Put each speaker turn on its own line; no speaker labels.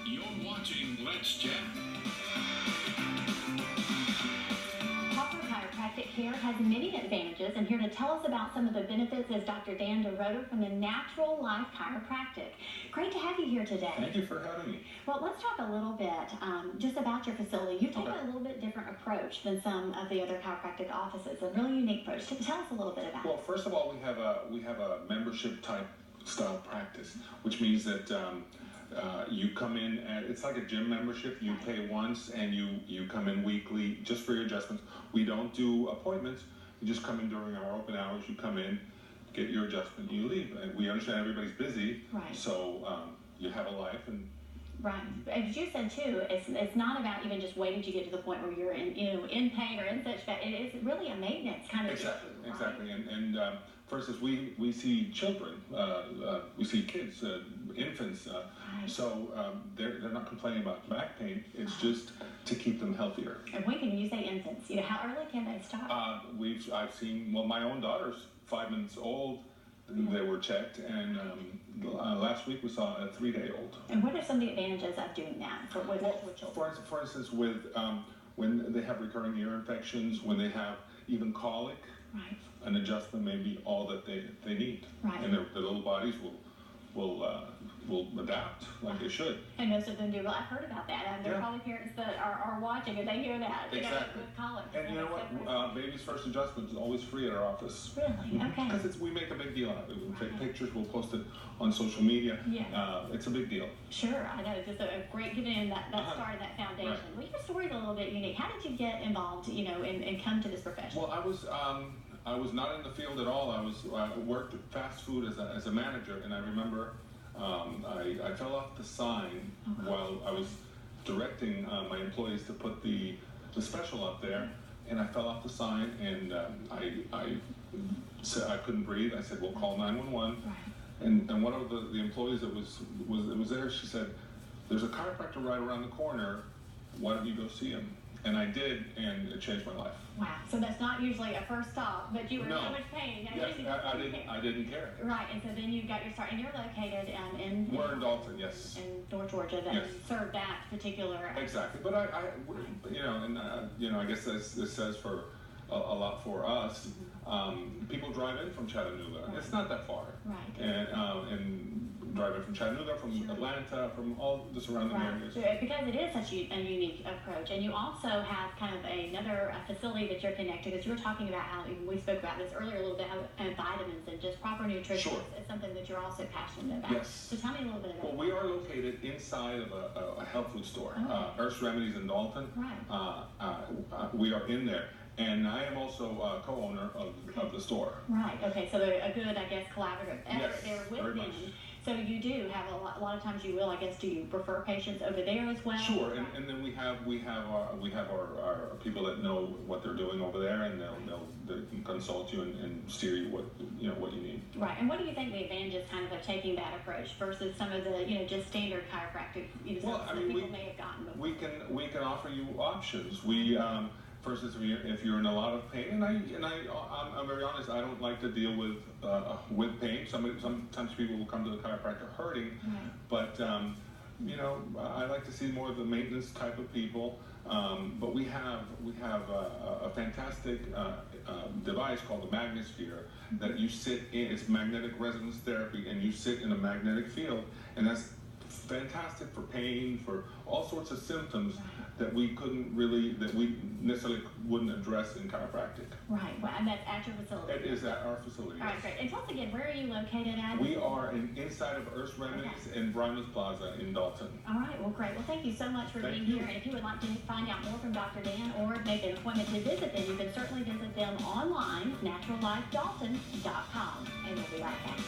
You're watching Let's Chat.
Proper chiropractic care has many advantages, and here to tell us about some of the benefits is Dr. Dan DeRoto from the Natural Life Chiropractic. Great to have you here today.
Thank you for having me.
Well, let's talk a little bit just about your facility. You take a little bit different approach than some of the other chiropractic offices, a really unique approach. Tell us a little bit about it.
Well, first of all, we have a membership type style practice, which means that you come in and it's like a gym membership. You pay once and you come in weekly just for your adjustments. We don't do appointments. You just come in during our open hours. You come in, get your adjustment, you leave. And we understand everybody's busy,
right?
So you have a life and.
Right. As you said too, it's not about even just waiting to get to the point where you're in pain or in such that it is really a maintenance kind of
exactly
issue, right?
Exactly. And for instance, we see children, we see kids, infants.
Right.
So they're not complaining about back pain. It's just to keep them healthier.
And when can you say infants? How early can they start?
I've seen, well, my own daughter's 5 months old. They were checked, and last week we saw a 3-day-old.
And what are some of the advantages of doing that for children?
For instance, with when they have recurring ear infections, when they have even colic,
right,
an adjustment may be all that they need,
right,
and their little bodies will adapt like they should.
And most of them do. Well, I've heard about that. There are probably parents that are watching and they hear that.
Exactly.
With colic.
And you know what? Baby's first adjustment is always free at our office.
Really? Okay.
Because we make a big deal out of it. We'll take pictures. We'll post it on social media.
Yeah.
It's a big deal.
Sure. I know. It's just a great getting in that start, that foundation.
Right.
Well, your story's a little bit unique. How did you get involved, and come to this profession?
Well, I was not in the field at all. I worked at fast food as a manager, and I remember I fell off the sign while I was directing my employees to put the special up there, and I fell off the sign, and I said I couldn't breathe. I said, "Well, call 911."
Right.
And one of the employees that was there, she said, "There's a chiropractor right around the corner. Why don't you go see him?" And I did, and it changed my life.
Wow. So that's not usually a first stop, but you were in so much pain.
Yes, I didn't care.
Right, and so then you got your start, and you're located
We're in Dalton, yes.
In North Georgia, that serve that particular.
Exactly, but I guess this says for a lot for us. People drive in from Chattanooga. Right. It's not that far.
Right.
And drive in from Chattanooga, from Atlanta, from all the surrounding areas.
Sure, because it is such a unique approach. And you also have kind of another facility that you're connected, because you were talking about how, we spoke about this earlier a little bit, how vitamins and just proper nutrition is something that you're also passionate about.
Yes.
So tell me a little bit about that.
Well, we are located inside of a health food store, Earth's Remedies in Dalton.
Right.
We are in there. And I am also a co-owner of the store.
Right. Okay. So they're a good, I guess, collaborative effort there with
very
them.
much.
So you do have a lot of times you will, I guess, do you refer patients over there as well?
Sure. And then we have our people that know what they're doing over there, and they can consult you and steer you what you need.
Right. And what do you think the advantages kind of taking that approach versus some of the just standard chiropractic people may have gotten before?
We can offer you options. For instance, if you're in a lot of pain, and I'm very honest, I don't like to deal with pain. Sometimes people will come to the chiropractor hurting, but I like to see more of the maintenance type of people. But we have a fantastic device called the Magnisphere that you sit in. It's magnetic resonance therapy, and you sit in a magnetic field, and that's fantastic for pain, for all sorts of symptoms that we necessarily wouldn't address in chiropractic.
Right, well, and that's at your facility?
It is at our facility,
yes. All right, great. And tell us again, where are you located at?
We are inside of Earth's Remedies in Brymus Plaza in Dalton.
All right, well, great. Well, thank you so much for being here. And if you would like to find out more from Dr. Dan or make an appointment to visit them, you can certainly visit them online, naturallifedalton.com. And we'll be right back.